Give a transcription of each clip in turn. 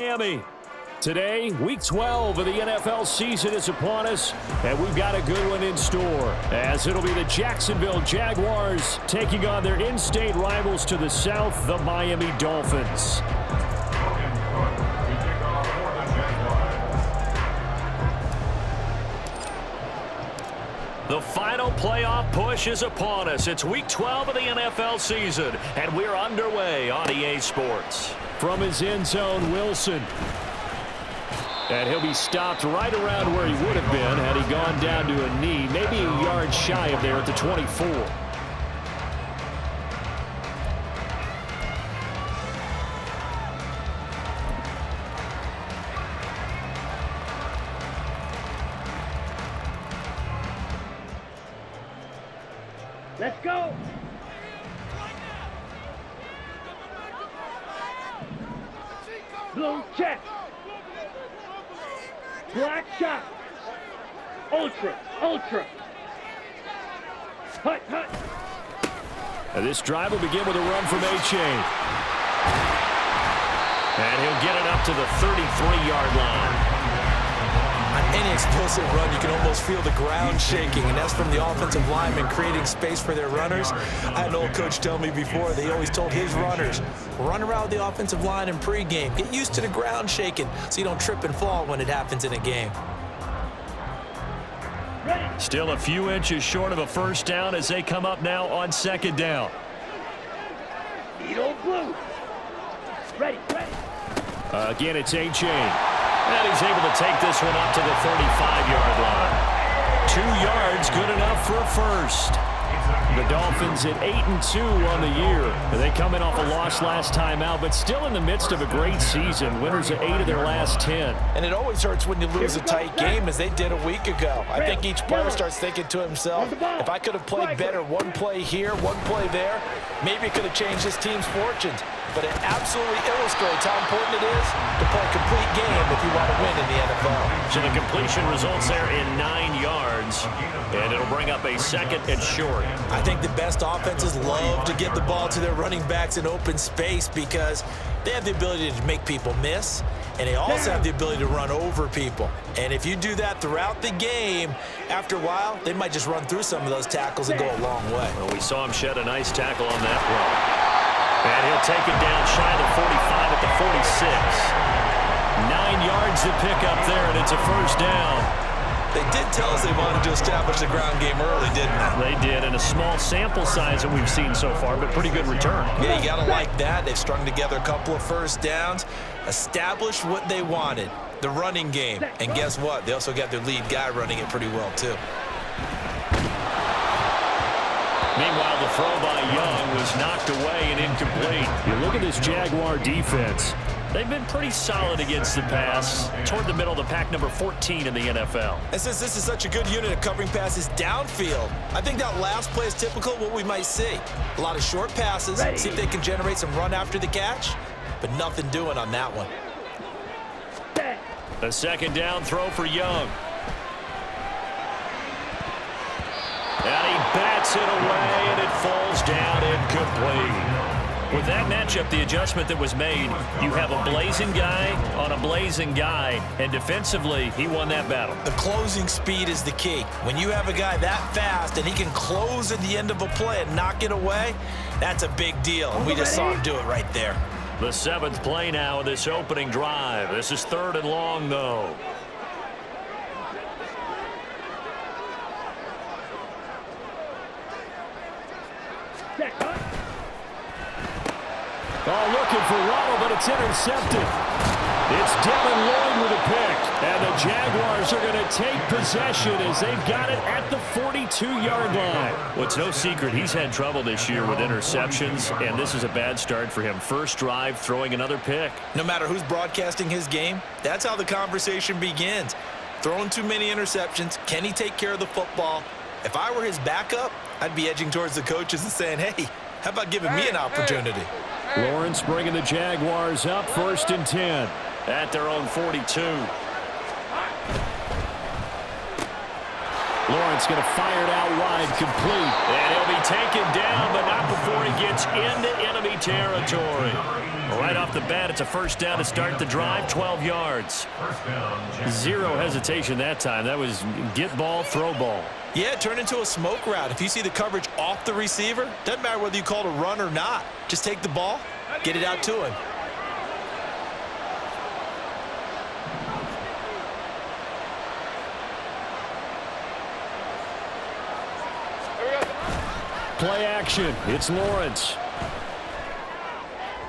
Miami. Today, Week 12 of the NFL season is upon us, and we've got a good one in store, as it'll be the Jacksonville Jaguars taking on their in-state rivals to the south, the Miami Dolphins. The final playoff push is upon us. It's Week 12 of the NFL season, and we're underway on EA Sports. From his end zone, Wilson. And he'll be stopped right around where he would have been had he gone down to a knee, maybe a yard shy of there at the 24. Let's go! Blue check. Black shot. Ultra. Hut. And this drive will begin with a run from A-Chain. And he'll get it up to the 33-yard line. On any explosive run, you can almost feel the ground shaking, and that's from the offensive linemen creating space for their runners. I had an old coach tell me before, they always told his runners, run around the offensive line in pregame. Get used to the ground shaking so you don't trip and fall when it happens in a game. Still a few inches short of a first down as they come up now on second down. Eagle blue. Ready. Again, it's A-Chain. And he's able to take this one up to the 35-yard line. 2 yards, good enough for a first. The Dolphins at 8-2 on the year. They come in off a loss last time out, but still in the midst of a great season. Winners of 8 of their last 10. And it always hurts when you lose a tight game, as they did a week ago. I think each player starts thinking to himself, if I could have played better one play here, one play there, maybe it could have changed this team's fortunes. But it absolutely illustrates how important it is to play a complete game if you want to win in the NFL. So the completion results there in 9 yards, and it'll bring up a second and short. I think the best offenses love to get the ball to their running backs in open space because they have the ability to make people miss, and they also have the ability to run over people. And if you do that throughout the game, after a while, they might just run through some of those tackles and go a long way. Well, we saw him shed a nice tackle on that run. And he'll take it down shy of the 45 at the 46. 9 yards to pick up there, and it's a first down. They did tell us they wanted to establish the ground game early, didn't they? They did, and a small sample size that we've seen so far, but pretty good return. Yeah, you got to like that. They've strung together a couple of first downs, established what they wanted, the running game. And guess what? They also got their lead guy running it pretty well, too. Meanwhile, the throw by Young was knocked away and incomplete. You look at this Jaguar defense. They've been pretty solid against the pass, toward the middle of the pack, number 14 in the NFL. And since this is such a good unit of covering passes downfield, I think that last play is typical of what we might see. A lot of short passes, see if they can generate some run after the catch, but nothing doing on that one. A second down throw for Young. And he bats it away, and it falls down incomplete. With that matchup, the adjustment that was made, you have a blazing guy on a blazing guy, and defensively, he won that battle. The closing speed is the key. When you have a guy that fast and he can close at the end of a play and knock it away, that's a big deal, and we just saw him do it right there. The 7th play now of this opening drive. This is 3rd and long, though. Oh, looking for Ronald, but it's intercepted. It's Devin Lloyd with a pick. And the Jaguars are going to take possession as they've got it at the 42-yard line. Well, it's no secret he's had trouble this year with interceptions, and this is a bad start for him. First drive, throwing another pick. No matter who's broadcasting his game, that's how the conversation begins. Throwing too many interceptions, can he take care of the football? If I were his backup, I'd be edging towards the coaches and saying, hey, how about giving me an opportunity? Lawrence bringing the Jaguars up, 1st and 10 at their own 42. Lawrence going to fire it out wide, complete. And he'll be taken down, but not before he gets into enemy territory. Right off the bat, it's a first down to start the drive, 12 yards. Zero hesitation that time. That was get ball, throw ball. Yeah, it turned into a smoke route. If you see the coverage off the receiver, doesn't matter whether you call it a run or not. Just take the ball, get it out to him. Play action. It's Lawrence.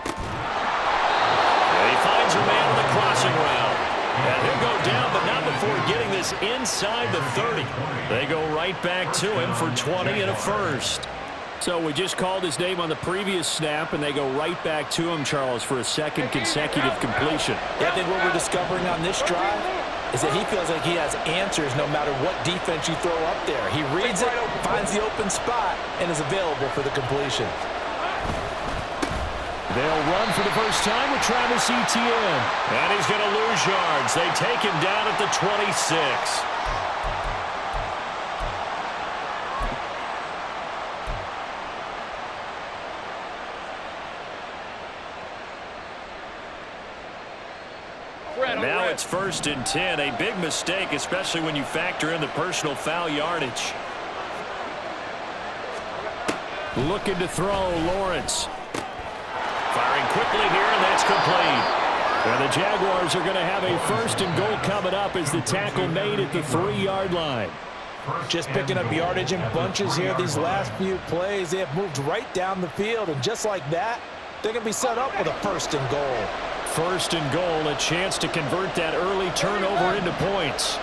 And he finds a man on the crossing route. And he'll go down, but not before getting this inside the 30. They go right back to him for 20 and a first. So we just called his name on the previous snap, and they go right back to him, Charles, for a second consecutive completion. Yeah, I think what we're discovering on this drive is that he feels like he has answers no matter what defense you throw up there. He reads it, finds the open spot, and is available for the completion. They'll run for the first time with Travis Etienne. And he's going to lose yards. They take him down at the 26. Now it's 1st and 10. A big mistake, especially when you factor in the personal foul yardage. Looking to throw, Lawrence. Firing quickly here, and that's complete. And the Jaguars are going to have a 1st and goal coming up as the tackle made at the 3-yard line. Just picking up yardage in bunches here these last few plays. They have moved right down the field, and just like that, they're going to be set up with a 1st and goal. 1st and goal, a chance to convert that early turnover into points.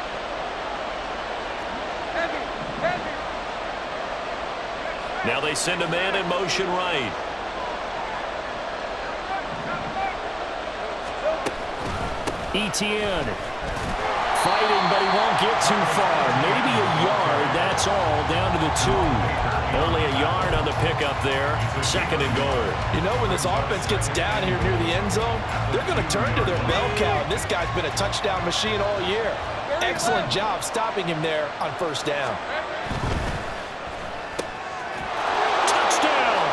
Now they send a man in motion right. Etienne fighting, but he won't get too far. Maybe a yard, that's all, down to the 2. Only a yard on the pickup there. 2nd and goal. You know, when this offense gets down here near the end zone, they're going to turn to their bell cow. And this guy's been a touchdown machine all year. Excellent job stopping him there on 1st down. Touchdown!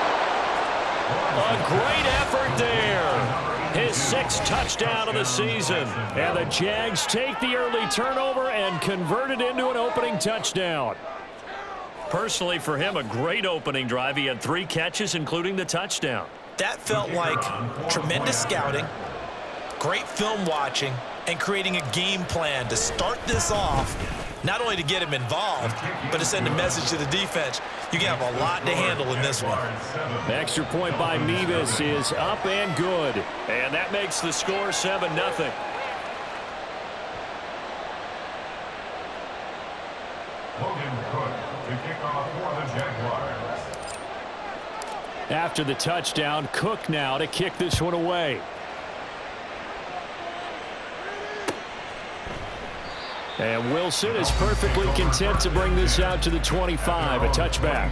A great effort there. His 6th touchdown of the season. And the Jags take the early turnover and convert it into an opening touchdown. Personally, for him, a great opening drive. He had 3 catches, including the touchdown. That felt like tremendous scouting, great film watching, and creating a game plan to start this off, not only to get him involved, but to send a message to the defense. You can have a lot to handle in this one. The extra point by Mevis is up and good. And that makes the score 7-0. After the touchdown, Cook now to kick this one away. And Wilson is perfectly content to bring this out to the 25, a touchback.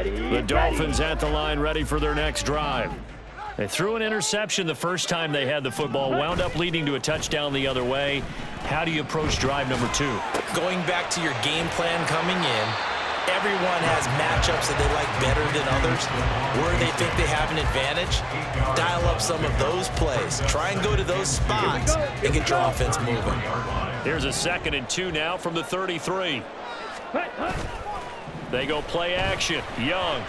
The Dolphins at the line, ready for their next drive. They threw an interception the first time they had the football, wound up leading to a touchdown the other way. How do you approach drive number 2? Going back to your game plan coming in, everyone has matchups that they like better than others. Where they think they have an advantage, dial up some of those plays. Try and go to those spots and get your offense moving. Here's a 2nd and 2 now from the 33. They go play action. Young.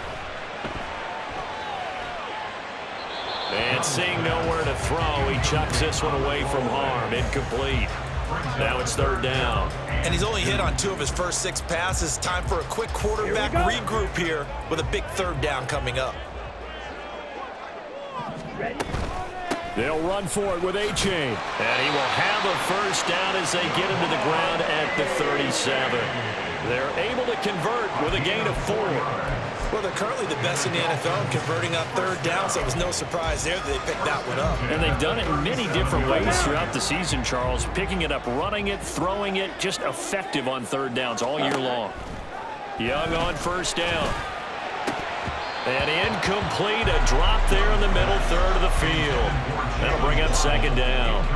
And seeing nowhere to throw, he chucks this one away from harm. Incomplete. Now it's 3rd down. And he's only hit on 2 of his first 6 passes. Time for a quick quarterback regroup here with a big 3rd down coming up. They'll run for it with A-Chain. And he will have a first down as they get him to the ground at the 37. They're able to convert with a gain of 4. Well, they're currently the best in the NFL in converting on third down, so it was no surprise there that they picked that one up. And they've done it in many different ways throughout the season, Charles. Picking it up, running it, throwing it, just effective on third downs all year long. Young on first down. And incomplete, a drop there in the middle third of the field. That'll bring up second down.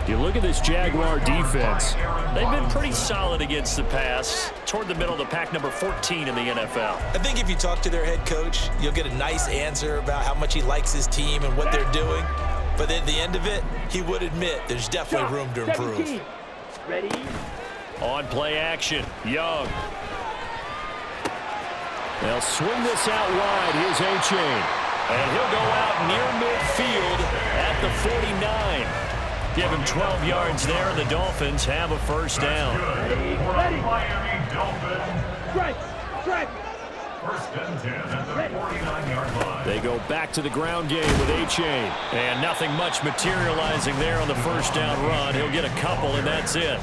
You look at this Jaguar defense. They've been pretty solid against the pass. Toward the middle of the pack, number 14 in the NFL. I think if you talk to their head coach, you'll get a nice answer about how much he likes his team and what they're doing. But at the end of it, he would admit there's definitely room to improve. Ready? On play action, Young. They'll swing this out wide. Here's A-Chain. And he'll go out near midfield at the 49. Give him 12 yards there, and the Dolphins have a first down. Ready. Miami Dolphins. Strike. First and 10 at the 49-yard line. They go back to the ground game with A-Chain. And nothing much materializing there on the first down run. He'll get a couple, and that's it.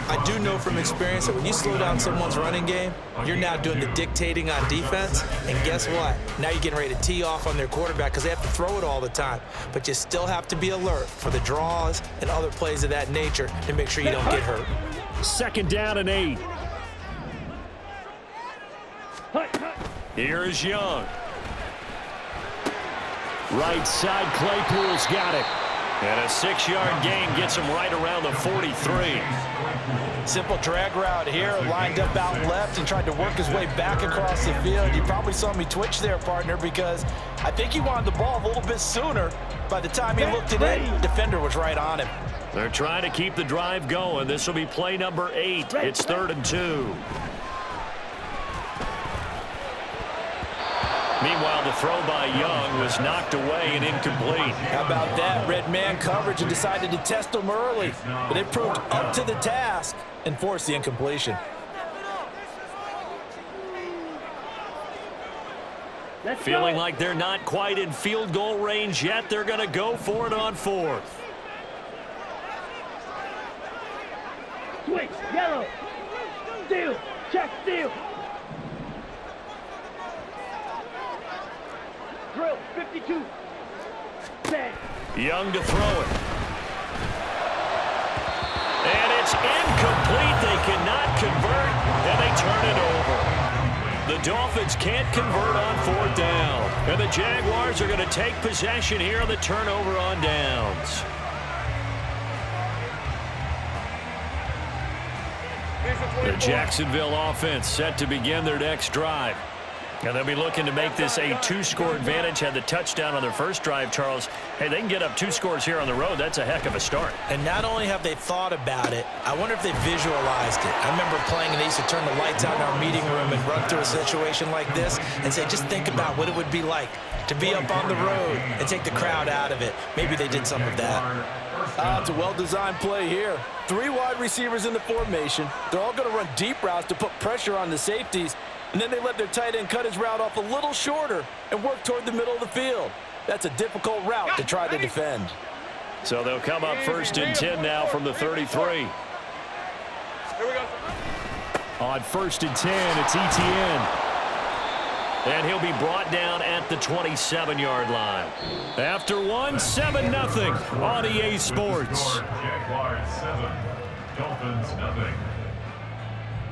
I do know from experience that when you slow down someone's running game, you're now doing the dictating on defense. And guess what? Now you're getting ready to tee off on their quarterback because they have to throw it all the time. But you still have to be alert for the draws and other plays of that nature to make sure you don't get hurt. Second down and 8. Here is Young. Right side, Claypool's got it. And a 6-yard gain gets him right around the 43. Simple drag route here, lined up out left and tried to work his way back across the field. You probably saw me twitch there, partner, because I think he wanted the ball a little bit sooner. By the time he looked at it, defender was right on him. They're trying to keep the drive going. This will be play number 8. It's 3rd and 2. Meanwhile, the throw by Young was knocked away and incomplete. How about that? Red man coverage and decided to test him early. But they proved up to the task and forced the incompletion. Feeling like they're not quite in field goal range yet. They're going to go for it on 4th. Switch. Yellow. Steal. Check. Steal. Drill, 52. Set. Young to throw it. And it's incomplete. They cannot convert, and they turn it over. The Dolphins can't convert on 4th down. And the Jaguars are going to take possession here on the turnover on downs. The Jacksonville offense set to begin their next drive. And they'll be looking to make this a 2-score advantage. Had the touchdown on their first drive, Charles. Hey, they can get up 2 scores here on the road. That's a heck of a start. And not only have they thought about it, I wonder if they visualized it. I remember playing and they used to turn the lights out in our meeting room and run through a situation like this and say, just think about what it would be like to be up on the road and take the crowd out of it. Maybe they did some of that. It's a well-designed play here. 3 wide receivers in the formation. They're all going to run deep routes to put pressure on the safeties. And then they let their tight end cut his route off a little shorter and work toward the middle of the field. That's a difficult route to try to defend. So they'll come up 1st and 10 now from the 33. Here we go. On 1st and 10, it's ETN. And he'll be brought down at the 27-yard line. After 7-0 on EA Sports. Jaguars 7, Dolphins nothing.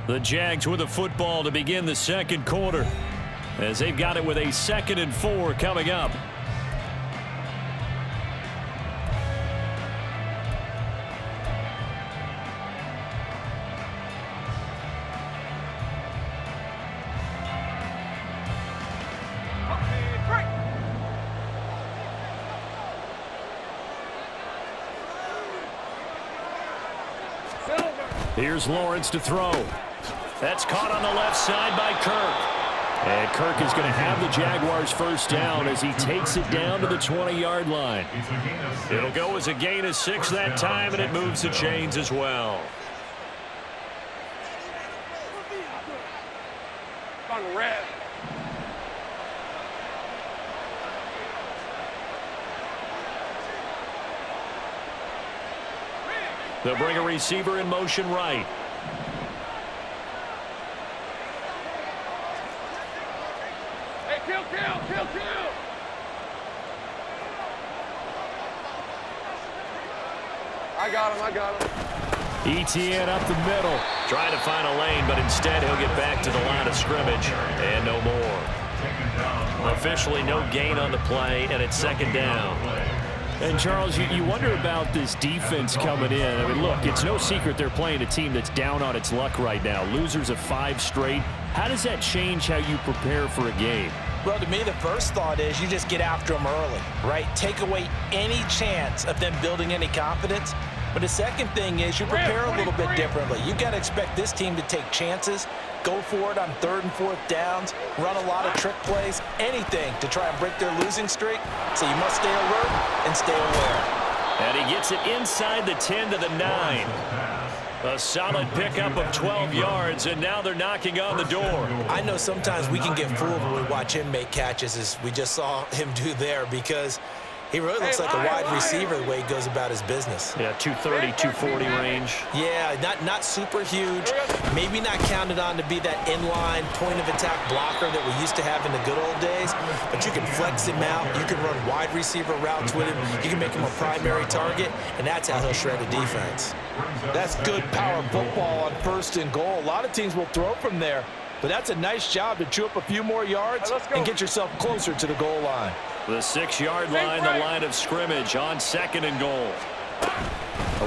The Jags with the football to begin the second quarter, as they've got it with a 2nd and 4 coming up. Here's Lawrence to throw. That's caught on the left side by Kirk. And Kirk is going to have the Jaguars first down as he takes it down to the 20-yard line. It'll go as a gain of 6 that time, and it moves the chains as well. On red. They'll bring a receiver in motion right. I got him. ETN up the middle. Trying to find a lane, but instead he'll get back to the line of scrimmage. And no more. Officially no gain on the play, and it's second down. And, Charles, you wonder about this defense coming in. I mean, look, it's no secret they're playing a team that's down on its luck right now. Losers of 5 straight. How does that change how you prepare for a game? Well, to me, the first thought is you just get after them early, right? Take away any chance of them building any confidence. But the second thing is you prepare a little bit differently. You got to expect this team to take chances, go for it on 3rd and 4th downs, run a lot of trick plays, anything to try and break their losing streak. So you must stay alert and stay aware. And he gets it inside the 10 to the 9. A solid pickup of 12 yards, and now they're knocking on the door. I know sometimes we can get fooled when we watch him make catches, as we just saw him do there, because he really looks like a wide receiver the way he goes about his business. Yeah, 230, 240 range. Yeah, not super huge. Maybe not counted on to be that inline point-of-attack blocker that we used to have in the good old days. But you can flex him out. You can run wide receiver routes with him. You can make him a primary target, and that's how he'll shred a defense. That's good power football on 1st and goal. A lot of teams will throw from there, but that's a nice job to chew up a few more yards and get yourself closer to the goal line. The 6-yard line, the line of scrimmage on 2nd and goal.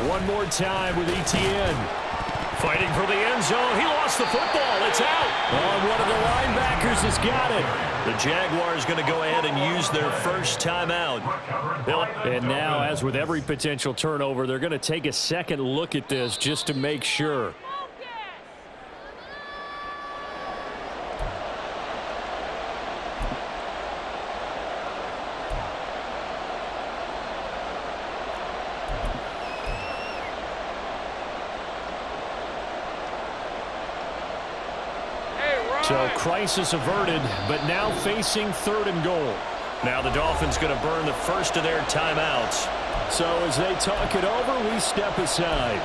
One more time with ETN. Fighting for the end zone. He lost the football. It's out. Oh, one of the linebackers has got it. The Jaguars going to go ahead and use their first timeout. And now, as with every potential turnover, they're going to take a second look at this just to make sure. So crisis averted, but now facing 3rd and goal. Now the Dolphins going to burn the first of their timeouts. So as they talk it over, we step aside.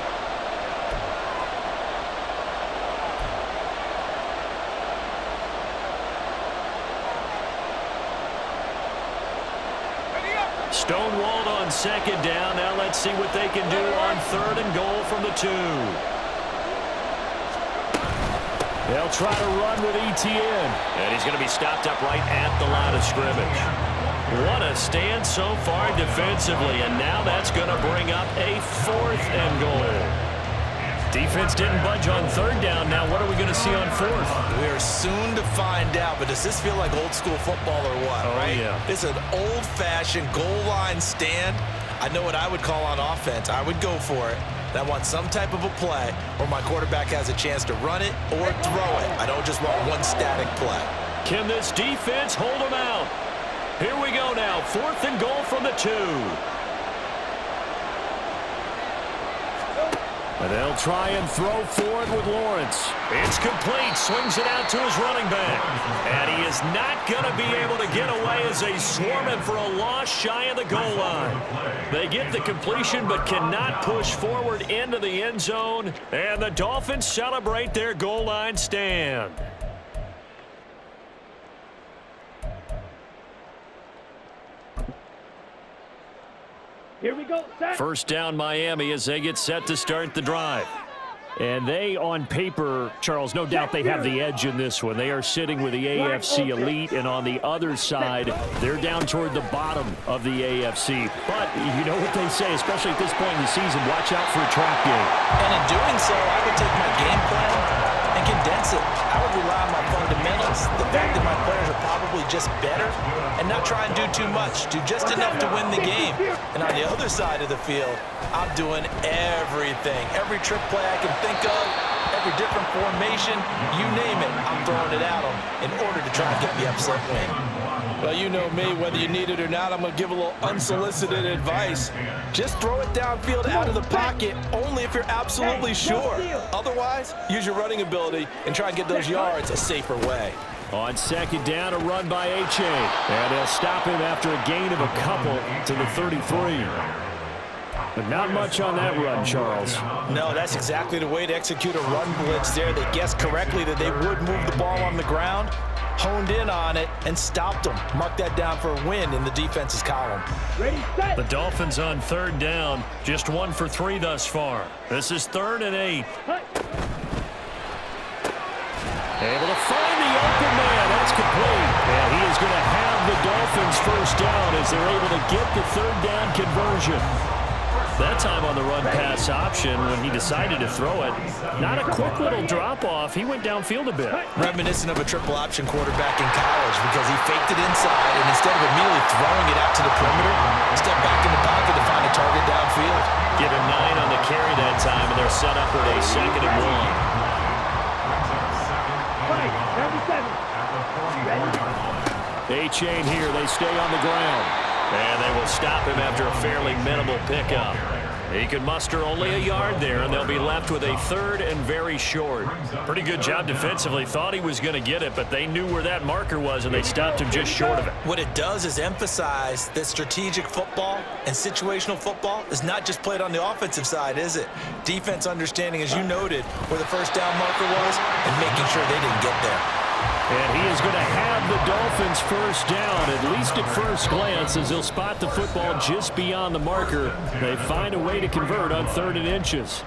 Stonewalled on 2nd down. Now let's see what they can do on 3rd and goal from the 2. They'll try to run with ETN. And he's going to be stopped up right at the line of scrimmage. What a stand so far defensively. And now that's going to bring up a 4th and goal. Defense didn't budge on 3rd down. Now what are we going to see on 4th? We are soon to find out. But does this feel like old school football or what? Oh, right? Yeah. It's an old-fashioned goal line stand. I know what I would call on offense. I would go for it. I want some type of a play where my quarterback has a chance to run it or throw it. I don't just want one static play. Can this defense hold them out? Here we go now. 4th and goal from the 2. And they'll try and throw for it with Lawrence. It's complete. Swings it out to his running back. And he is not going to be able to get away as they swarm him for a loss shy of the goal line. They get the completion but cannot push forward into the end zone. And the Dolphins celebrate their goal line stand. Here we go, set. First down Miami as they get set to start the drive. And they, on paper, Charles, no doubt they have the edge in this one. They are sitting with the AFC elite, and on the other side, they're down toward the bottom of the AFC. But you know what they say, especially at this point in the season, watch out for a trap game. And in doing so, I would take my game plan and condense it. I would rely on my fundamentals, the fact that my players are probably just better, and not try and do too much, do just enough to win the game. And on the other side of the field, I'm doing everything. Every trick play I can think of, every different formation, you name it, I'm throwing it at them in order to try and get the upset win. Well, you know me, whether you need it or not, I'm going to give a little unsolicited advice. Just throw it downfield out of the pocket, only if you're absolutely sure. Otherwise, use your running ability and try and get those yards a safer way. On 2nd down, a run by H.A. And they'll stop him after a gain of a couple to the 33. But not much on that run, Charles. No, that's exactly the way to execute a run blitz there. They guessed correctly that they would move the ball on the ground. honed in on it, and stopped them. Mark that down for a win in the defense's column. Ready, set. The Dolphins on third down, just 1 for 3 thus far. This is 3rd and 8. Hut. Able to find the open man. That's complete. And he is going to have the Dolphins first down as they're able to get the 3rd down conversion. That time on the run-pass option when he decided to throw it. Not a quick little drop-off. He went downfield a bit. Reminiscent of a triple option quarterback in college because he faked it inside, and instead of immediately throwing it out to the perimeter, stepped back in the pocket to find a target downfield. Give him 9 on the carry that time, and they're set up with a 2nd and 1. Fight, 97. Ready. A-chain here. They stay on the ground. And they will stop him after a fairly minimal pickup. He could muster only a yard there, and they'll be left with a 3rd and very short. Pretty good job defensively. Thought he was going to get it, but they knew where that marker was, and they stopped him just short of it. What it does is emphasize that strategic football and situational football is not just played on the offensive side, is it? Defense understanding, as you noted, where the first down marker was and making sure they didn't get there. And he is going to have the Dolphins first down, at least at first glance, as he'll spot the football just beyond the marker. They find a way to convert on 3rd and inches.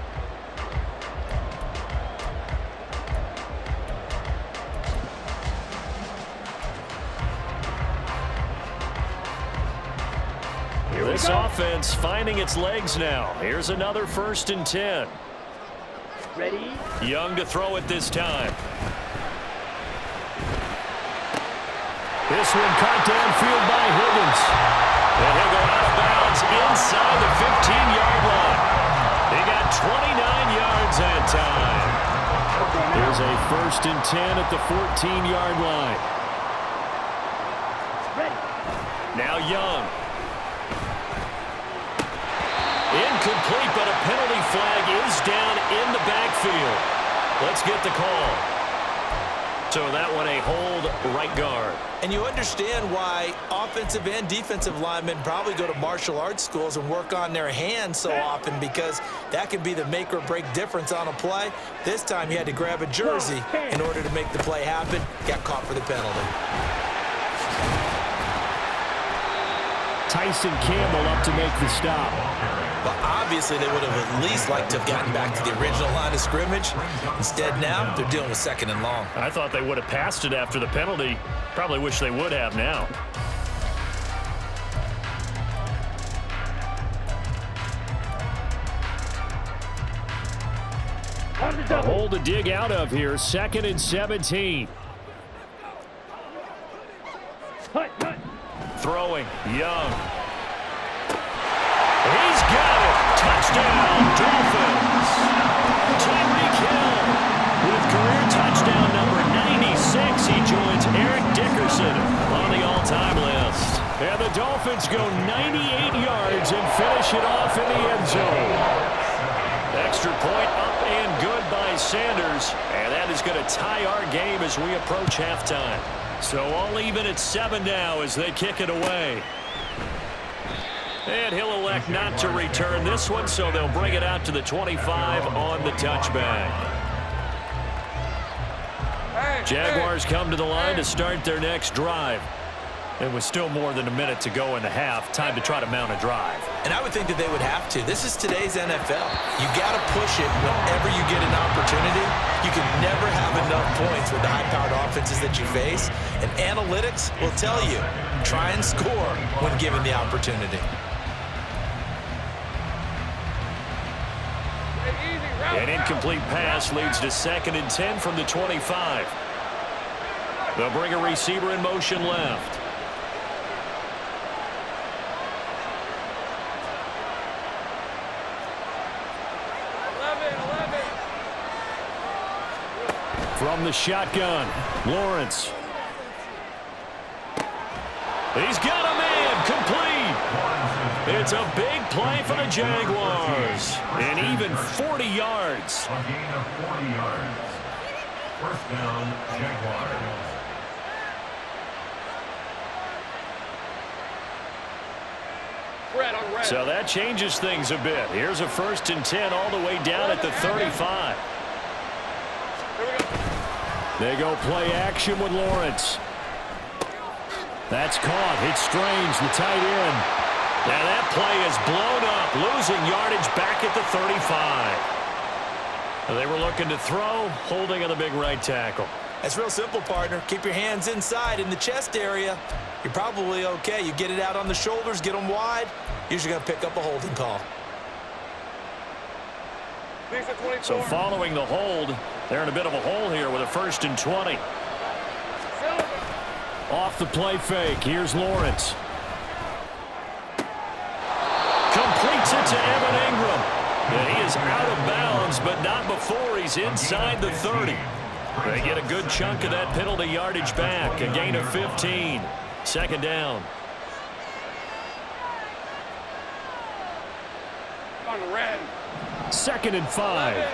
This offense finding its legs now. Here's another 1st and 10. Ready. Young to throw it this time. This one caught downfield by Higgins. And he'll go out of bounds inside the 15-yard line. He got 29 yards that time. There's a 1st and 10 at the 14-yard line. Ready. Now Young. Incomplete, but a penalty flag is down in the backfield. Let's get the call. So that one a hold right guard. And you understand why offensive and defensive linemen probably go to martial arts schools and work on their hands so often, because that can be the make or break difference on a play. This time he had to grab a jersey in order to make the play happen. Got caught for the penalty. Tyson Campbell up to make the stop. Well, obviously they would have at least liked to have gotten back to the original line of scrimmage. Instead now, they're dealing with 2nd and long. I thought they would have passed it after the penalty. Probably wish they would have now. A hole to dig out of here. 2nd and 17. Hut, hut. Throwing. Young. He's got it. Touchdown, Dolphins. Tyreek Hill with career touchdown number 96. He joins Eric Dickerson on the all-time list. And the Dolphins go 98 yards and finish it off in the end zone. Extra point up and good by Sanders. And that is going to tie our game as we approach halftime. So all even at 7 now as they kick it away. And he'll elect not to return this one, so they'll bring it out to the 25 on the touchback. Jaguars come to the line to start their next drive. And with still more than a minute to go in the half, time to try to mount a drive. And I would think that they would have to. This is today's NFL. You got to push it whenever you get an opportunity. You can never have enough points with the high-powered offenses that you face. And analytics will tell you, try and score when given the opportunity. An incomplete pass leads to 2nd and 10 from the 25. They'll bring a receiver in motion left. From the shotgun, Lawrence. He's got a man, complete. It's a big play for the Jaguars. And even 40 yards. A gain of 40 yards. First down, Jaguars. So that changes things a bit. Here's a 1st and 10 all the way down at the 35. They go play action with Lawrence. That's caught. It's Strange, the tight end. Now that play is blown up, losing yardage back at the 35. They were looking to throw, holding on the big right tackle. That's real simple, partner. Keep your hands inside in the chest area. You're probably okay. You get it out on the shoulders, get them wide. Usually going to pick up a holding call. So following the hold, they're in a bit of a hole here with a 1st and 20. Off the play fake. Here's Lawrence. Completes it to Evan Ingram. And he is out of bounds, but not before he's inside the 30. They get a good chunk of that penalty yardage back. A gain of 15. 2nd down. On the red. 2nd and 5. 11.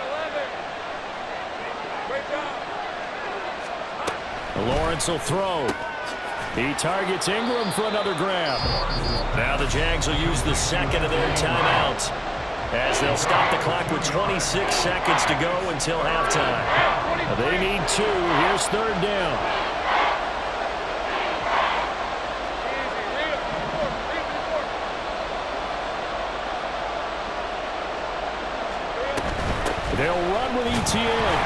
Great job. Lawrence will throw. He targets Ingram for another grab. Now the Jags will use the 2nd of their timeouts as they'll stop the clock with 26 seconds to go until halftime. They need 2. Here's 3rd down. They'll run with ETN.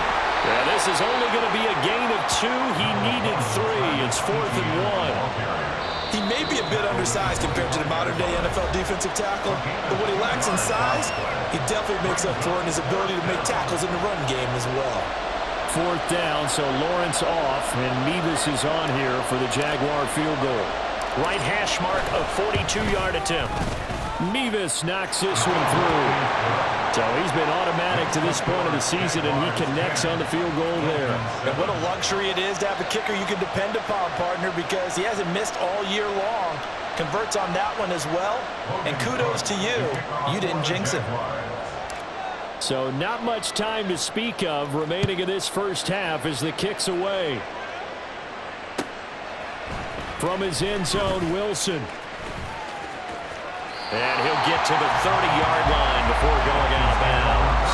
Yeah, this is only going to be a gain of 2. He needed 3. It's 4th and 1. He may be a bit undersized compared to the modern-day NFL defensive tackle, but what he lacks in size, he definitely makes up for in his ability to make tackles in the run game as well. 4th down, so Lawrence off, and Mevis is on here for the Jaguar field goal. Right hash mark, a 42-yard attempt. Mevis knocks this one through. So he's been automatic to this point of the season, and he connects on the field goal there. And what a luxury it is to have a kicker you can depend upon, partner, because he hasn't missed all year long. Converts on that one as well. And kudos to you. You didn't jinx him. So not much time to speak of remaining in this first half as the kick's away. From his end zone, Wilson. And he'll get to the 30-yard line before going out of bounds.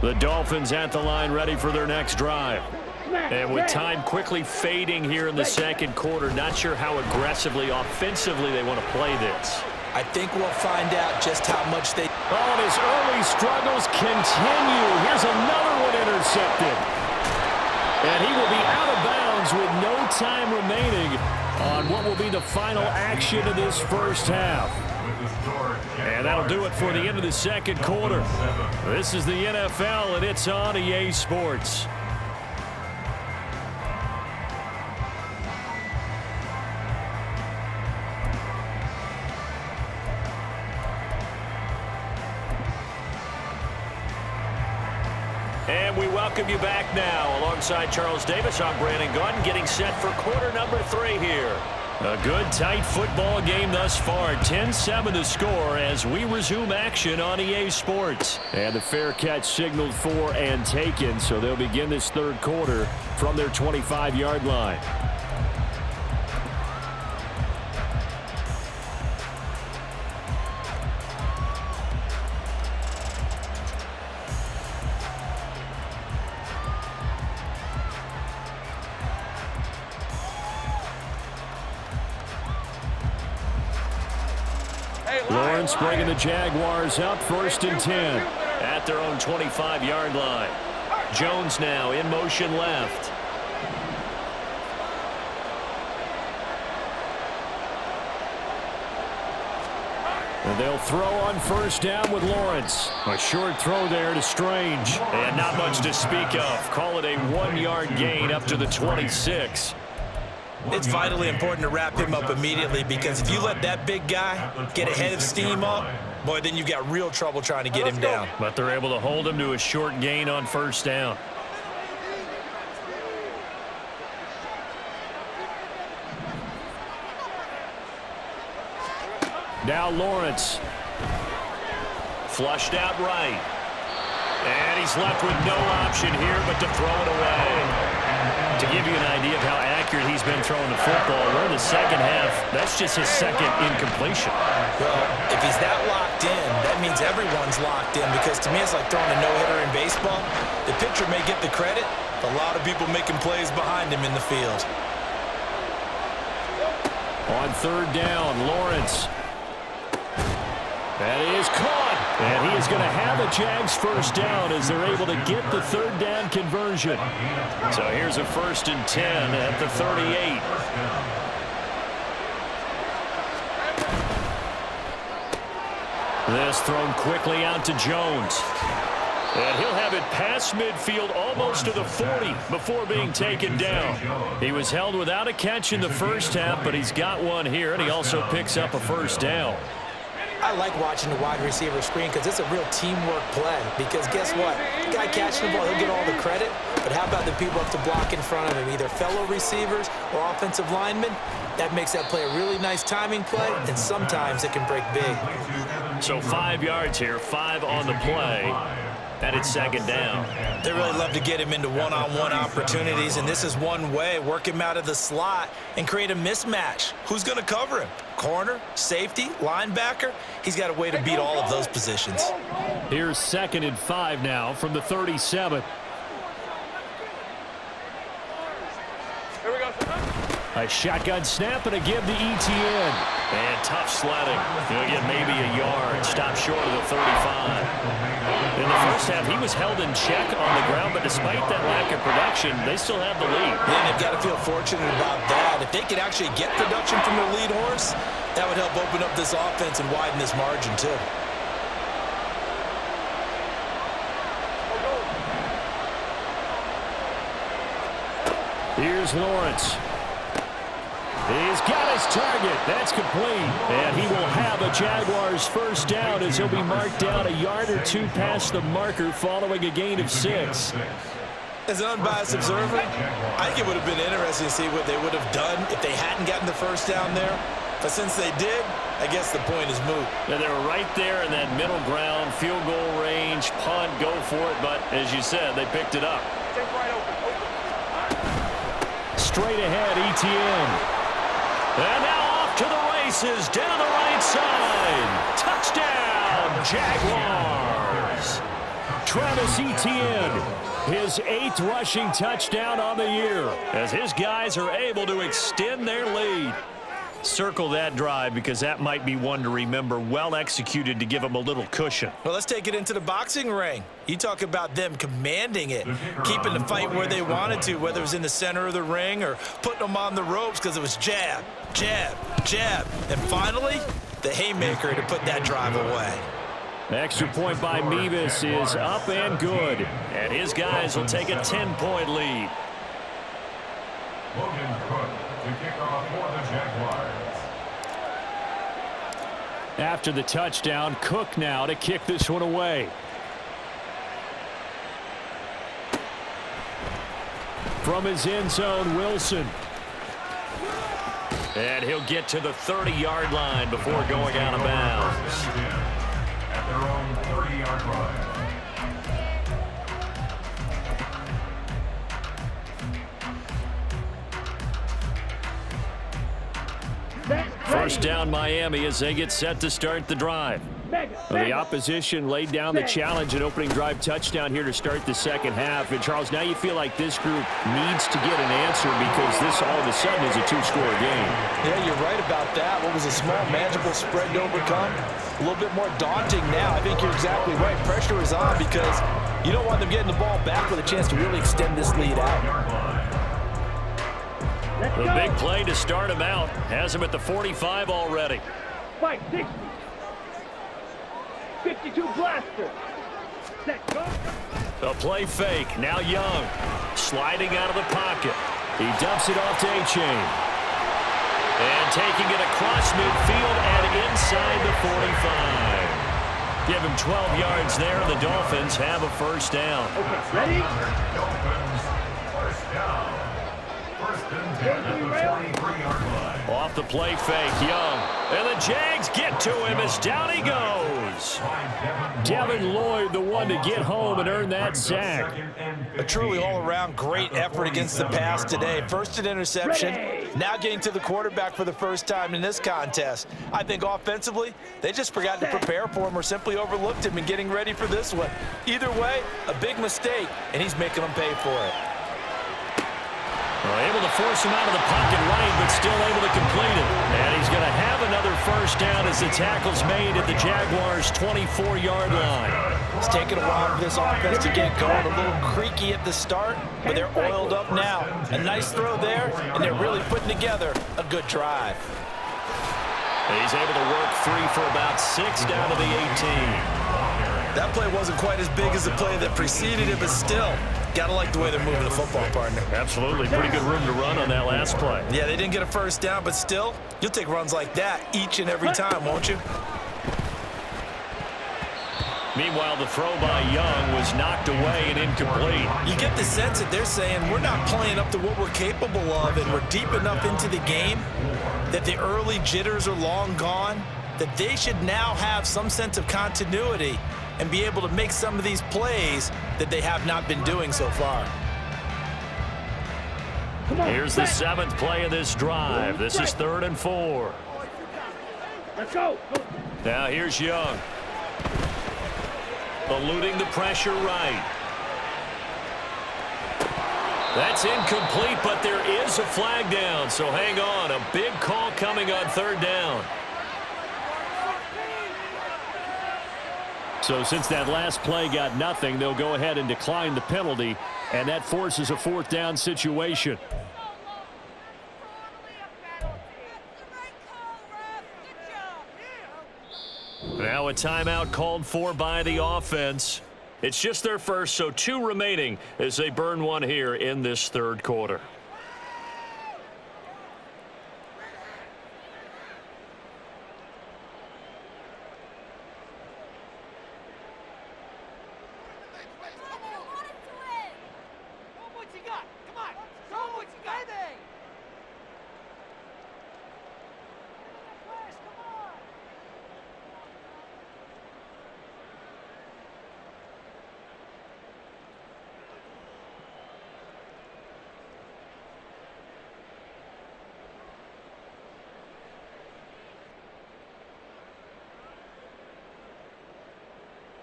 The Dolphins at the line ready for their next drive. And with time quickly fading here in the 2nd quarter, not sure how aggressively, offensively they want to play this. I think we'll find out just how much they... Oh, and his early struggles continue. Here's another one intercepted. And he will be out of bounds with no time remaining on what will be the final action of this first half. And that'll do it for the end of the 2nd quarter. This is the NFL, and it's on EA Sports. And we welcome you back now. Alongside Charles Davis, I'm Brandon Gunn, getting set for quarter number 3 here. A good, tight football game thus far. 10-7 the score as we resume action on EA Sports. And the fair catch signaled for and taken, so they'll begin this 3rd quarter from their 25-yard line. Lawrence bringing the Jaguars up 1st and 10 at their own 25-yard line. Jones now in motion left. And they'll throw on 1st down with Lawrence. A short throw there to Strange. And not much to speak of. Call it a 1-yard gain up to the 26. It's vitally important to wrap him up immediately, because if you let that big guy get a head of steam up, boy, then you've got real trouble trying to get him down. But they're able to hold him to a short gain on 1st down. Now Lawrence. Flushed out right. And he's left with no option here but to throw it away. To give you an idea of how accurate he's been throwing the football, we're in the second half. That's just his second incompletion. Well, if he's that locked in, that means everyone's locked in, because to me it's like throwing a no-hitter in baseball. The pitcher may get the credit, but a lot of people making plays behind him in the field. On third down, Lawrence. That is caught. And he is going to have a Jags first down as they're able to get the third down conversion. So here's a 1st and 10 at the 38. This thrown quickly out to Jones. And he'll have it past midfield almost to the 40 before being taken down. He was held without a catch in the first half, but he's got one here, and he also picks up a first down. I like watching the wide receiver screen because it's a real teamwork play. Because guess what? The guy catching the ball, he'll get all the credit. But how about the people up to block in front of him, either fellow receivers or offensive linemen? That makes that play a really nice timing play, and sometimes it can break big. So 5 yards here, 5 on the play. And it's second down. They really love to get him into one-on-one opportunities, and this is one way. Work him out of the slot and create a mismatch. Who's going to cover him? Corner, safety, linebacker? He's got a way to beat all of those positions. Here's 2nd and 5 now from the 37. Here we go. A shotgun snap and a give to Etienne. And tough sledding. He'll get maybe a yard. Stop short of the 35. In the first half, he was held in check on the ground, but despite that lack of production, they still have the lead. Yeah, they've got to feel fortunate about that. If they could actually get production from their lead horse, that would help open up this offense and widen this margin, too. Here's Lawrence. He's got his target. That's complete. And he will have a Jaguars first down as he'll be marked down a yard or two past the marker following a gain of 6. As an unbiased observer, I think it would have been interesting to see what they would have done if they hadn't gotten the first down there. But since they did, I guess the point is moot. And they were right there in that middle ground, field goal range, punt, go for it. But as you said, they picked it up. Take right open. Straight ahead, Etienne. And now off to the races, down the right side. Touchdown, Jaguars. Travis Etienne, his 8th rushing touchdown on the year, as his guys are able to extend their lead. Circle that drive because that might be one to remember. Well executed to give them a little cushion. Well, let's take it into the boxing ring. You talk about them commanding it, keeping the fight where they wanted to, whether it was in the center of the ring or putting them on the ropes, because it was jab, jab, jab. And finally, the haymaker to put that drive away. The extra point by Mevis is up and good. And his guys will take a 10-point lead. Logan Cook to kick off for the Jaguars. After the touchdown, Cook now to kick this one away. From his end zone, Wilson. And he'll get to the 30-yard line before going out of bounds. At their own 30-yard line. First down, Miami, as they get set to start the drive. The opposition laid down the challenge, an opening drive touchdown here to start the second half. And, Charles, now you feel like this group needs to get an answer because this all of a sudden is a 2-score game. Yeah, you're right about that. What was a small, manageable spread to overcome? A little bit more daunting now. I think you're exactly right. Pressure is on because you don't want them getting the ball back with a chance to really extend this lead out. The big play to start him out has him at the 45 already. Fight 60. 52 blaster. Set, go. A play fake. Now Young. Sliding out of the pocket. He dumps it off to A-Chain. And taking it across midfield and inside the 45. Give him 12 yards there. The Dolphins have a first down. Okay, ready? Dolphins first down. First and 10 at the 23-yard line. Off the play fake, Young. And the Jags get to him as down he goes. Devin Lloyd, the one to get home and earn that sack. A truly all-around great effort against the pass today. First an interception, now getting to the quarterback for the first time in this contest. I think offensively, they just forgot to prepare for him or simply overlooked him in getting ready for this one. Either way, a big mistake, and he's making them pay for it. Well, able to force him out of the pocket right, but still able to complete it. And he's going to have another first down as the tackle's made at the Jaguars' 24-yard line. It's taken a while for this offense to get going. A little creaky at the start, but they're oiled up now. A nice throw there, and they're really putting together a good drive. He's able to work free for about 6 down to the 18. That play wasn't quite as big as the play that preceded it, but still, gotta like the way they're moving the football, partner. Absolutely. Pretty good room to run on that last play. Yeah, they didn't get a first down, but still, you'll take runs like that each and every time, won't you? Meanwhile, the throw by Young was knocked away and incomplete. You get the sense that they're saying we're not playing up to what we're capable of, and we're deep enough into the game that the early jitters are long gone, that they should now have some sense of continuity and be able to make some of these plays that they have not been doing so far. Here's the 7th play of this drive. This is 3rd and 4. Let's go. Now here's Young. Eluding the pressure right. That's incomplete, but there is a flag down, so hang on. A big call coming on 3rd down. So since that last play got nothing, they'll go ahead and decline the penalty, and that forces a 4th down situation. Now a timeout called for by the offense. It's just their first, so 2 remaining as they burn one here in this 3rd quarter.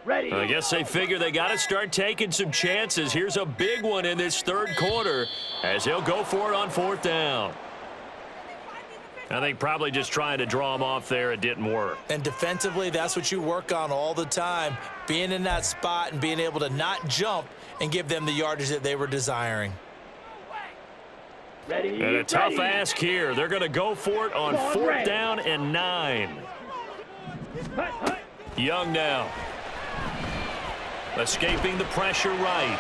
Ready. I guess they figure they got to start taking some chances. Here's a big one in this 3rd quarter as they'll go for it on 4th down. I think probably just trying to draw them off there. It didn't work. And defensively, that's what you work on all the time, being in that spot and being able to not jump and give them the yardage that they were desiring. Ready. And a tough ask here. They're going to go for it on 4th down and 9. Young now. Escaping the pressure right.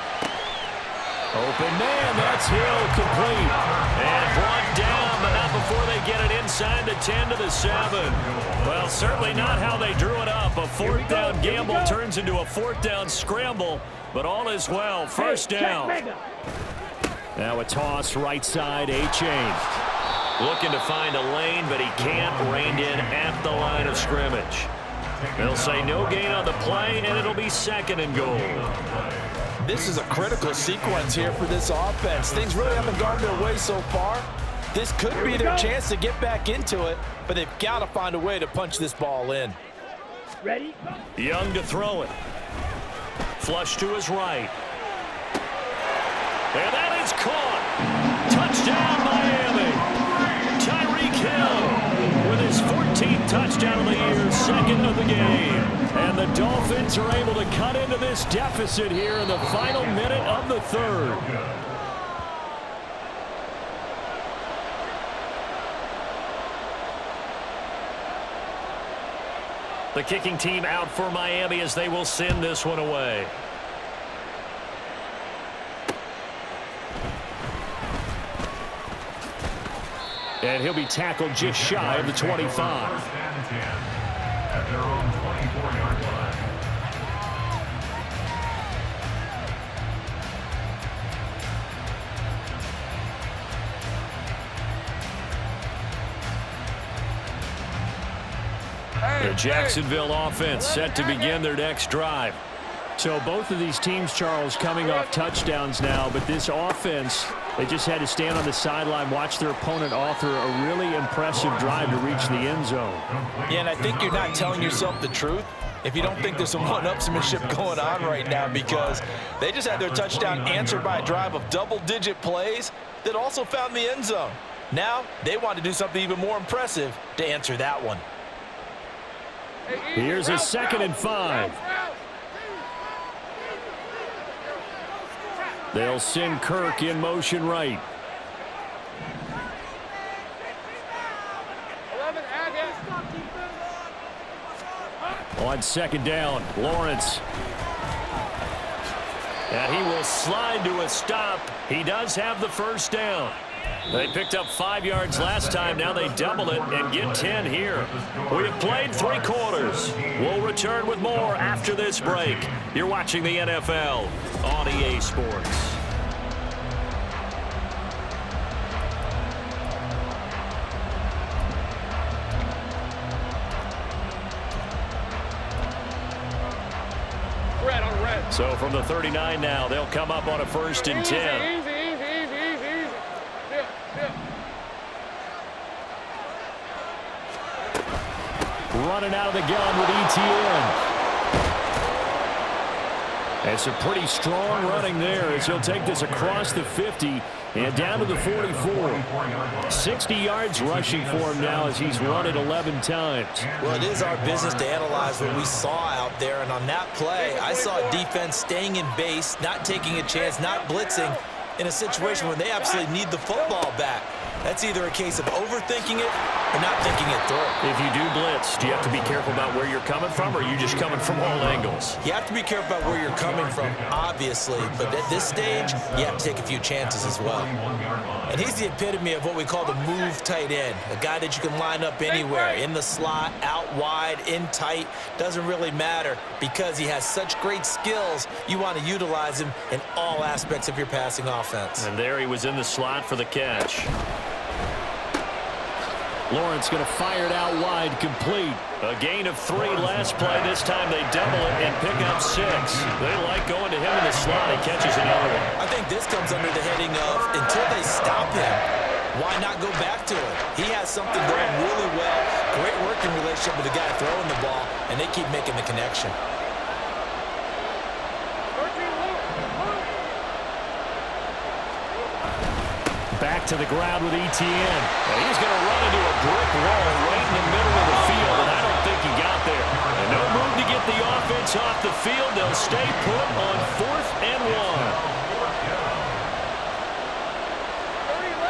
Open man, that's Hill, complete. And brought down, but not before they get it inside the 10 to the 7. Well, certainly not how they drew it up. A 4th down gamble turns into a 4th down scramble, but all is well. First down. Now a toss right side, A-chain. Looking to find a lane, but he can't. Reined in at the line of scrimmage. They'll say no gain on the play, and it'll be 2nd and goal. This is a critical sequence here for this offense. Things really haven't gone their way so far. This could be their chance to get back into it, but they've got to find a way to punch this ball in. Ready? Young to throw it. Flush to his right. And that is caught. Touchdown, Miami. Tyreek Hill with his 14th touchdown of the year, 2nd of the game. And the Dolphins are able to cut into this deficit here in the final minute of the 3rd. The kicking team out for Miami as they will send this one away. And he'll be tackled just shy of the 25. At their own 24-yard line. The Jacksonville offense set to begin their next drive. So both of these teams, Charles, coming off touchdowns now, but this offense, they just had to stand on the sideline, watch their opponent author a really impressive drive to reach the end zone. Yeah, and I think you're not telling yourself the truth if you don't think there's some one-upsmanship going on right now, because they just had their touchdown answered by a drive of double-digit plays that also found the end zone. Now they want to do something even more impressive to answer that one. Here's a 2nd and 5. They'll send Kirk in motion right. 11, On 2nd down, Lawrence. And he will slide to a stop. He does have the first down. They picked up 5 yards last time. Now they double it and get 10 here. We have played 3 quarters. We'll return with more after this break. You're watching the NFL on EA Sports. red on red. So from the 39 now, they'll come up on a 1st and 10. Easy. Running out of the gun with ETN. That's a pretty strong running there as he'll take this across the 50 and down to the 44. 60 yards rushing for him now as he's run it 11 times. Well, it is our business to analyze what we saw out there, and on that play, I saw a defense staying in base, not taking a chance, not blitzing in a situation where they absolutely need the football back. That's either a case of overthinking it or not thinking it through. If you do blitz, do you have to be careful about where you're coming from, or are you just coming from all angles? You have to be careful about where you're coming from, obviously, but at this stage, you have to take a few chances as well. And he's the epitome of what we call the move tight end, a guy that you can line up anywhere, in the slot, out wide, in tight, doesn't really matter. Because he has such great skills, you want to utilize him in all aspects of your passing offense. And there he was in the slot for the catch. Lawrence going to fire it out wide, complete. A gain of 3 last play. This time they double it and pick up 6. They like going to him in the slot. He catches another one. I think this comes under the heading of until they stop him, why not go back to him? He has something going really well, great working relationship with the guy throwing the ball, and they keep making the connection. Back to the ground with ETN. And he's going to run into a brick wall right in the middle of the field, and I don't think he got there. And no move to get the offense off the field. They'll stay put on 4th and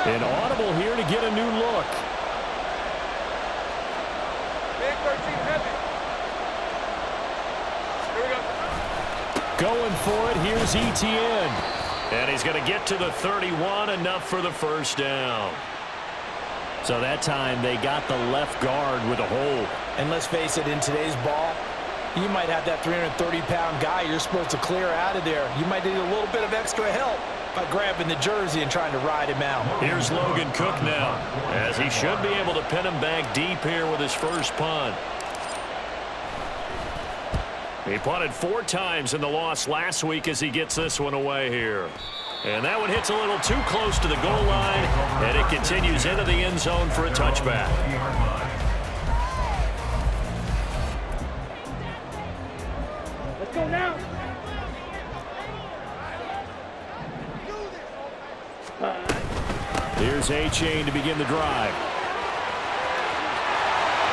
1. An audible here to get a new look. Big 13 heavy. Here we go. Going for it, here's ETN. And he's going to get to the 31, enough for the first down. So that time they got the left guard with a hold. And let's face it, in today's ball, you might have that 330-pound guy you're supposed to clear out of there. You might need a little bit of extra help by grabbing the jersey and trying to ride him out. Here's Logan Cook now, as he should be able to pin him back deep here with his first punt. He punted 4 times in the loss last week as he gets this one away here. And that one hits a little too close to the goal line, and it continues into the end zone for a touchback. Let's go now. Here's A-Chain to begin the drive.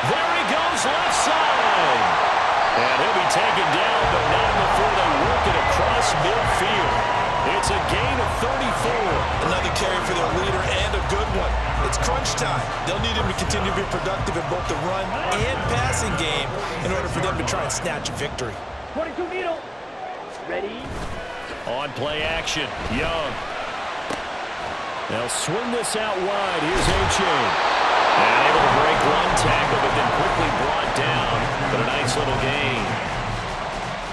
There he goes, left side. And he'll be taken down, but not before they work it across midfield. It's a gain of 34. Another carry for their leader, and a good one. It's crunch time. They'll need him to continue to be productive in both the run and passing game in order for them to try and snatch a victory. 22 needle. Ready. On play action, Young. They'll swing this out wide. Here's A-Chain. And able to break one tackle, but then quickly brought down. But a nice little gain.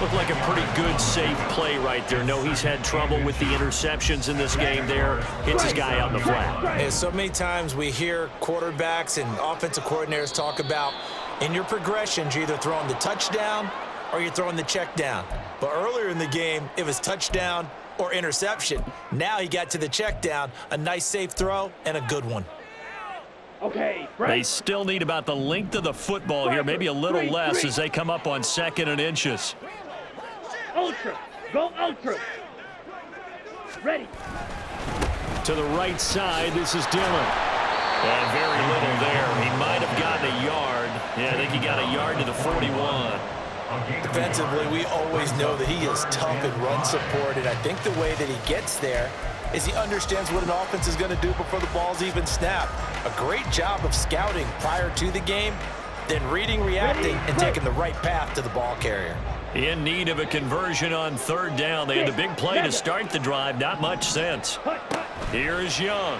Looked like a pretty good, safe play right there. No, he's had trouble with the interceptions in this game there. Hits his guy out in the flat. And so many times we hear quarterbacks and offensive coordinators talk about In your progressions, you're either throwing the touchdown or you're throwing the check down. But earlier in the game, it was touchdown or interception. Now he got to the check down, a nice safe throw, and a good one. Okay, They still need about the length of the football here, maybe a little less as they come up on 2nd and inches. Ultra. Go ultra. Ready. To the right side, this is Dillon. And very little there. He might have gotten a yard. Yeah, I think he got a yard to the 41. Defensively, we always know that he is tough in run support, and I think the way that he gets there is he understands what an offense is going to do before the ball's even snapped. A great job of scouting prior to the game, then reading, reacting, and taking the right path to the ball carrier. In need of a conversion on 3rd down. They had the big play to start the drive. Not much sense. Here is Young.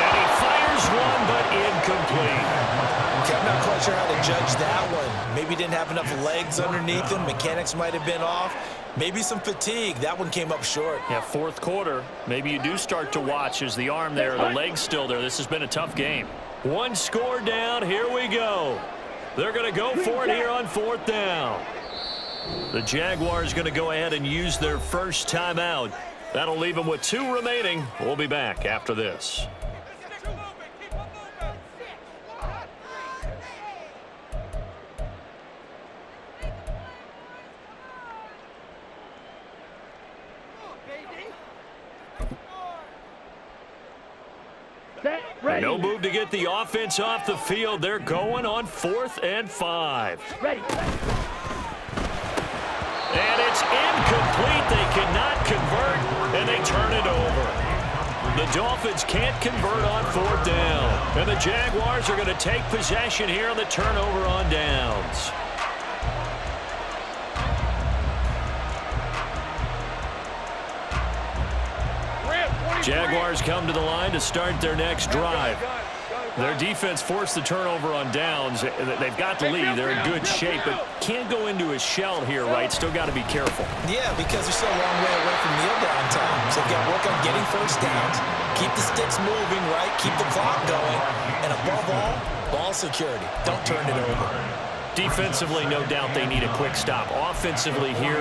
And he fires one, but incomplete. Okay, I'm not quite sure how to judge that one. Maybe he didn't have enough legs underneath him. Mechanics might have been off. Maybe some fatigue. That one came up short. Yeah, 4th quarter. Maybe you do start to watch as the arm there, the leg's still there. This has been a tough game. 1 score down. Here we go. They're going to go for it here on 4th down. The Jaguars going to go ahead and use their first timeout. That'll leave them with 2 remaining. We'll be back after this. Ready. No move to get the offense off the field. They're going on 4th and 5. Ready. And it's incomplete. They cannot convert, and they turn it over. The Dolphins can't convert on 4th down. And the Jaguars are going to take possession here on the turnover on downs. Jaguars come to the line to start their next drive. Their defense forced the turnover on downs. They've got the lead. They're in good shape, but can't go into a shell here, right? Still got to be careful. Yeah, because they're still a long way away from kneel down time. So they've got to work on getting first downs, keep the sticks moving, right? Keep the clock going. And above all, ball security. Don't turn it over. Defensively, no doubt they need a quick stop. Offensively here,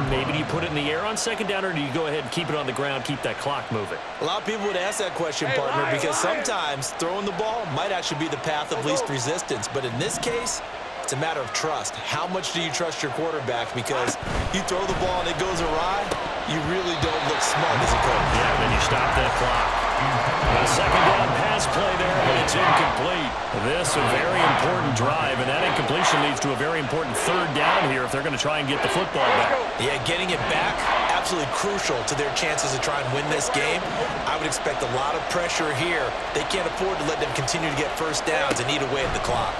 maybe do you put it in the air on 2nd down, or do you go ahead and keep it on the ground, keep that clock moving? A lot of people would ask that question, partner, because sometimes throwing the ball might actually be the path of least resistance. But in this case, it's a matter of trust. How much do you trust your quarterback? Because you throw the ball and it goes awry, you really don't look smart as a coach. Yeah, then you stop that clock. A 2nd down pass play there, but it's incomplete. This a very important drive, and that incompletion leads to a very important 3rd down here if they're going to try and get the football back. Yeah, getting it back, absolutely crucial to their chances to try and win this game. I would expect a lot of pressure here. They can't afford to let them continue to get first downs and eat away at the clock.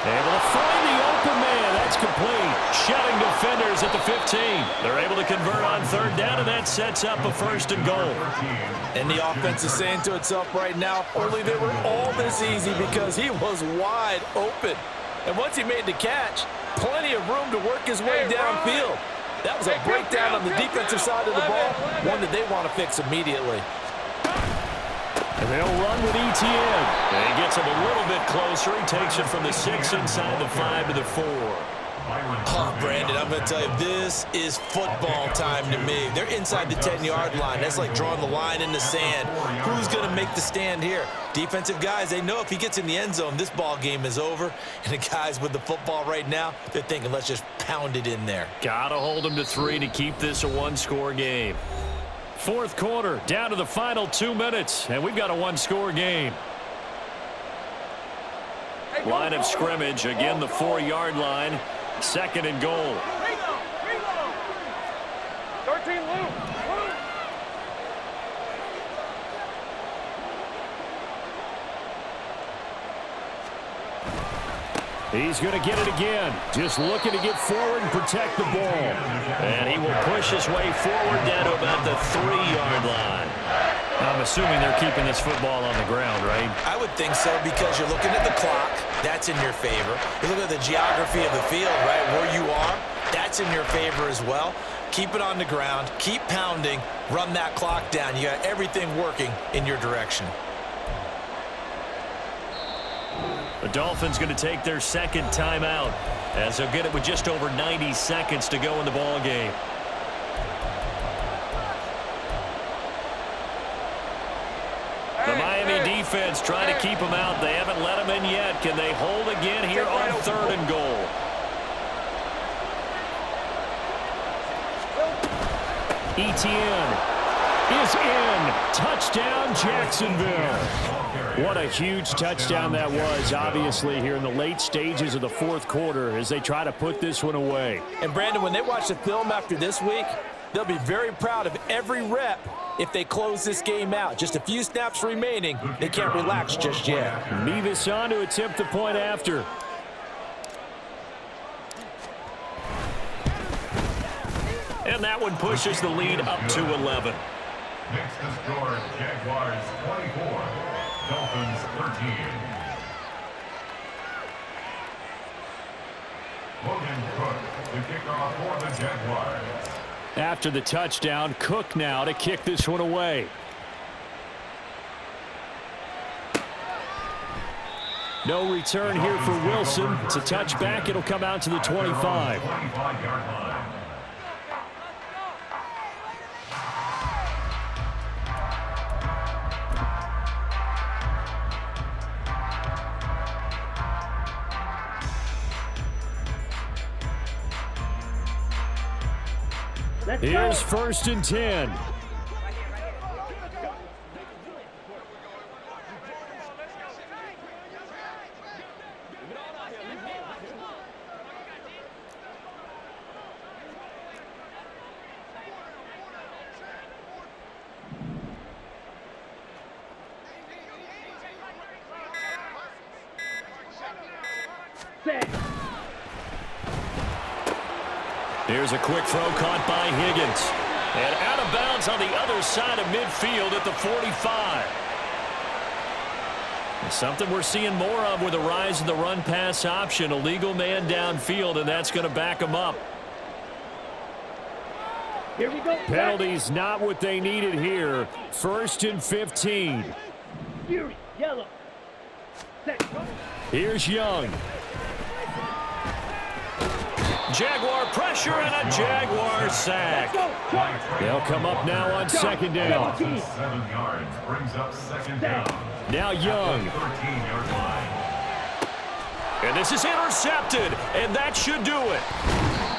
Able to find the open man. That's complete. Shutting defenders at the 15. They're able to convert on 3rd down, and that sets up a 1st and goal. And the offense is saying to itself right now, only they were all this easy because he was wide open. And once he made the catch, plenty of room to work his way downfield. That was a breakdown on the defensive side of the ball, one that they want to fix immediately. And they'll run with ETN. And he gets him a little bit closer. He takes it from the 6 inside the 5 to the 4. Oh, Brandon, I'm going to tell you, this is football time to me. They're inside the 10-yard line. That's like drawing the line in the sand. Who's going to make the stand here? Defensive guys, they know if he gets in the end zone, this ball game is over. And the guys with the football right now, they're thinking, let's just pound it in there. Got to hold him to 3 to keep this a 1-score game. 4th quarter, down to the final 2 minutes, and we've got a 1-score game. Line of scrimmage, again the 4-yard line, 2nd and goal. 13 loop. He's going to get it again. Just looking to get forward and protect the ball. And he will push his way forward down to about the 3-yard line. I'm assuming they're keeping this football on the ground, right? I would think so, because you're looking at the clock. That's in your favor. You look at the geography of the field, right, where you are. That's in your favor as well. Keep it on the ground. Keep pounding. Run that clock down. You got everything working in your direction. The Dolphins going to take their second timeout as they'll get it with just over 90 seconds to go in the ball game. The Miami defense trying to keep them out. They haven't let them in yet. Can they hold again here on 3rd and goal? Etienne is in. Touchdown, Jacksonville. What a huge touchdown that was, obviously, here in the late stages of the 4th quarter as they try to put this one away. And, Brandon, when they watch the film after this week, they'll be very proud of every rep if they close this game out. Just a few snaps remaining. They can't relax just yet. Mevis on to attempt the point after. And that one pushes the lead up to 11. Next to score, Jaguars 24, Dolphins 13. Logan Cook, the kickoff for the Jaguars. After the touchdown, Cook now to kick this one away. No return here for Wilson. It's a touchback. It'll come out to the 25. 25-yard line. Here's 1st and 10. Here's a quick throw caught by Higgins. And out of bounds on the other side of midfield at the 45. Something we're seeing more of with the rise of the run-pass option. A legal man downfield, and that's going to back him up. Here we go. Penalties not what they needed here. 1st and 15. Fury, yellow. Set, go. Here's Young. Jaguar pressure and a Jaguar sack. They'll come up now on 2nd down. 7 yards brings up 2nd down. Now Young. 13-yard line. And this is intercepted, and that should do it.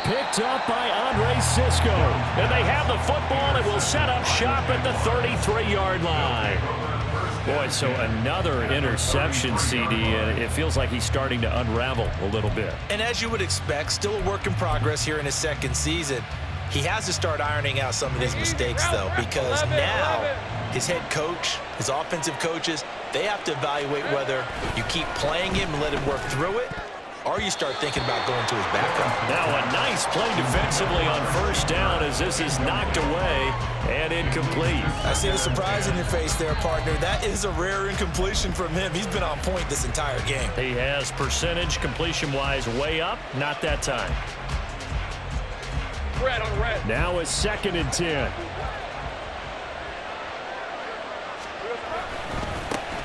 Picked up by Andre Sisco. And they have the football and will set up shop at the 33-yard line. Boy, so another interception, CD, and it feels like he's starting to unravel a little bit. And as you would expect, still a work in progress here in his 2nd season. He has to start ironing out some of his mistakes, though, because now his head coach, his offensive coaches, they have to evaluate whether you keep playing him and let him work through it, or you start thinking about going to his backup. Now a nice play defensively on 1st down as this is knocked away and incomplete. I see the surprise in your face there, partner. That is a rare incompletion from him. He's been on point this entire game. He has percentage completion-wise way up, not that time. Red on red. Now it's 2nd and 10.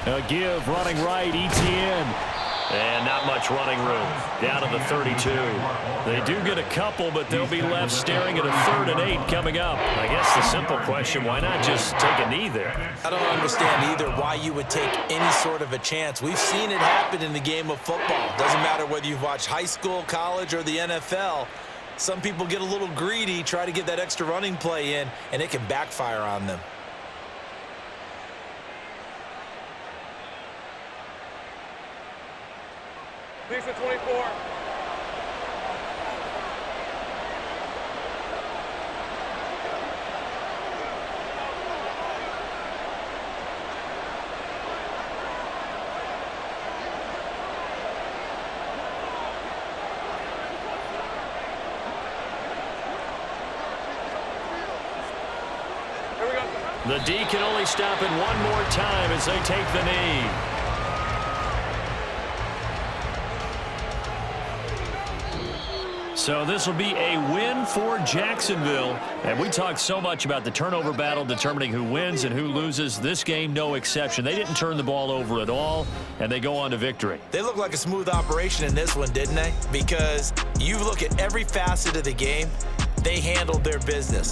A give running right, Etienne. And not much running room. Down to the 32. They do get a couple, but they'll be left staring at a 3rd and 8 coming up. I guess the simple question, why not just take a knee there? I don't understand either why you would take any sort of a chance. We've seen it happen in the game of football. Doesn't matter whether you've watched high school, college, or the NFL. Some people get a little greedy, try to get that extra running play in, and it can backfire on them. Lisa 24. The D can only stop it one more time as they take the knee. So this will be a win for Jacksonville. And we talked so much about the turnover battle determining who wins and who loses. This game, no exception. They didn't turn the ball over at all, and they go on to victory. They look like a smooth operation in this one, didn't they? Because you look at every facet of the game, they handled their business.